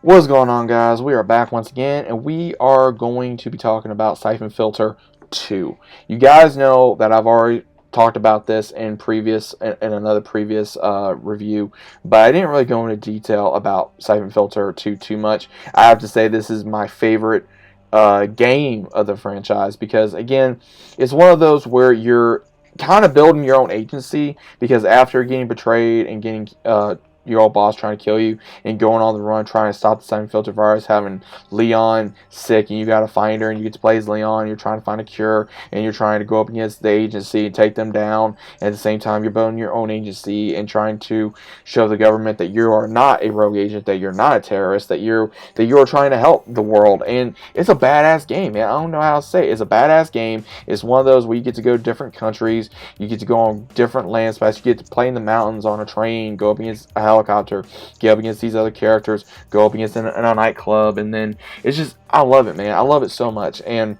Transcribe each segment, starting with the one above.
What's going on, guys? We are back once again, and we are going to be talking about Syphon Filter 2. You guys know that I've already talked about this in another previous review, but I didn't really go into detail about Syphon Filter 2 too much. I have to say this is my favorite game of the franchise because, again, it's one of those where you're kind of building your own agency because after getting betrayed and getting your old boss trying to kill you and going on the run trying to stop the Syphon Filter virus, having Leon sick and you got to find her and you get to play as Leon, you're trying to find a cure and you're trying to go up against the agency and take them down. And at the same time, you're building your own agency and trying to show the government that you are not a rogue agent, that you're not a terrorist, that you're trying to help the world. And it's a badass game, man. I don't know how to say it. It's a badass game. It's one of those where you get to go to different countries, you get to go on different land spots, you get to play in the mountains on a train, go up against a helicopter, get up against these other characters, go up against in a nightclub, and then it's just, I love it, man. I love it so much. And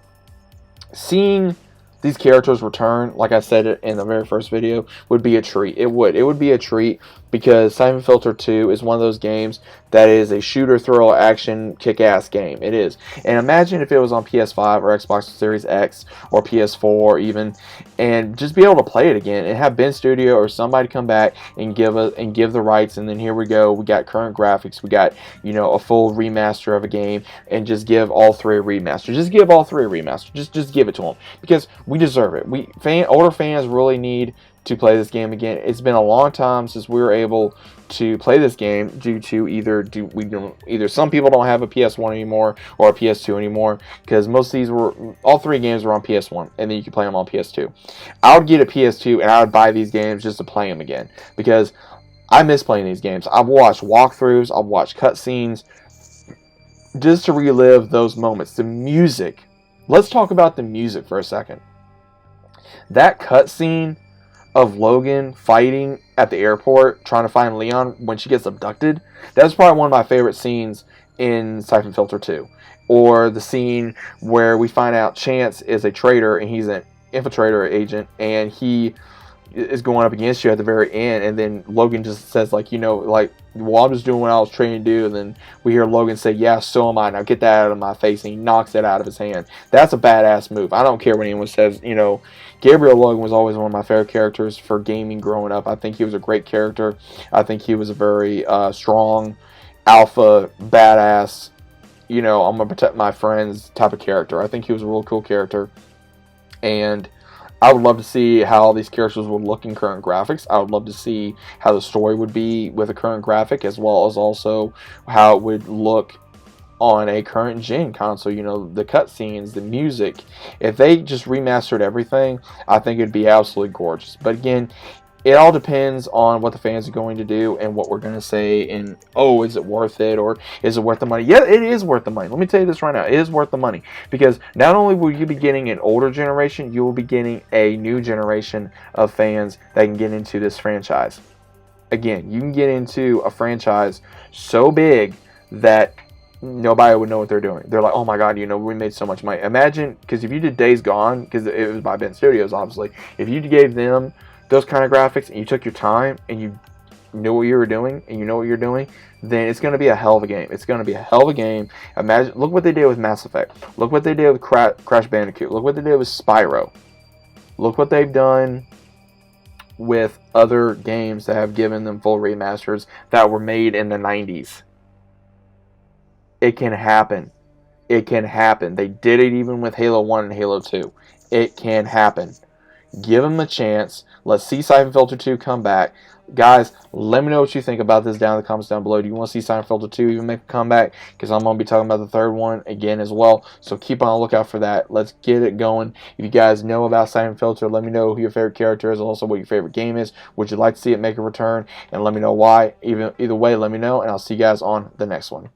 seeing these characters return, like I said it in the very first video, would be a treat. It would be a treat because Syphon Filter 2 is one of those games that is a shooter, thrill, action, kick-ass game. It is. And imagine if it was on PS5 or Xbox Series X or PS4 even, and just be able to play it again and have Ben Studio or somebody come back and give the rights, and then here we go. We got current graphics. We got, a full remaster of a game, and just give all three a remaster. Just give all three a remaster. Just give it to them because we deserve it. Older fans really need to play this game again. It's been a long time since we were able to play this game due to either some people don't have a PS1 anymore or a PS2 anymore, because most of these all three games were on PS1 and then you could play them on PS2. I would get a PS2 and I would buy these games just to play them again because I miss playing these games. I've watched walkthroughs, I've watched cutscenes just to relive those moments. The music. Let's talk about the music for a second. That cutscene of Logan fighting at the airport trying to find Leon when she gets abducted, that's probably one of my favorite scenes in Syphon Filter 2. Or the scene where we find out Chance is a traitor and he's an infiltrator agent and he is going up against you at the very end, and then Logan just says well, I'm just doing what I was trained to do, and then we hear Logan say, yeah, so am I, now get that out of my face, and he knocks it out of his hand. That's a badass move. I don't care what anyone says. Gabriel Logan was always one of my favorite characters for gaming growing up. I think he was a great character. I think he was a very strong, alpha, badass, I'm going to protect my friends type of character. I think he was a real cool character, and I would love to see how these characters would look in current graphics. I would love to see how the story would be with a current graphic, as well as also how it would look on a current gen console. The cutscenes, the music. If they just remastered everything, I think it'd be absolutely gorgeous. But again, it all depends on what the fans are going to do and what we're going to say, and is it worth it, or is it worth the money? Yeah, it is worth the money. Let me tell you this right now. It is worth the money because not only will you be getting an older generation, you will be getting a new generation of fans that can get into this franchise. Again, you can get into a franchise so big that nobody would know what they're doing. They're like, oh my god, we made so much money. Imagine, because if you did Days Gone, because it was by Ben Studios, obviously, if you gave them those kind of graphics and you took your time and you knew what you were doing and you know what you're doing, then it's going to be a hell of a game. It's going to be a hell of a game. Imagine, look what they did with Mass Effect. Look what they did with Crash Bandicoot. Look what they did with Spyro. Look what they've done with other games that have given them full remasters that were made in the 90s. It can happen. It can happen. They did it even with Halo 1 and Halo 2. It can happen. Give them a chance. Let's see Syphon Filter 2 come back. Guys, let me know what you think about this down in the comments down below. Do you want to see Syphon Filter 2 even make a comeback? Because I'm going to be talking about the third one again as well. So keep on the lookout for that. Let's get it going. If you guys know about Syphon Filter, let me know who your favorite character is, also what your favorite game is. Would you like to see it make a return? And let me know why. Either way, let me know, and I'll see you guys on the next one.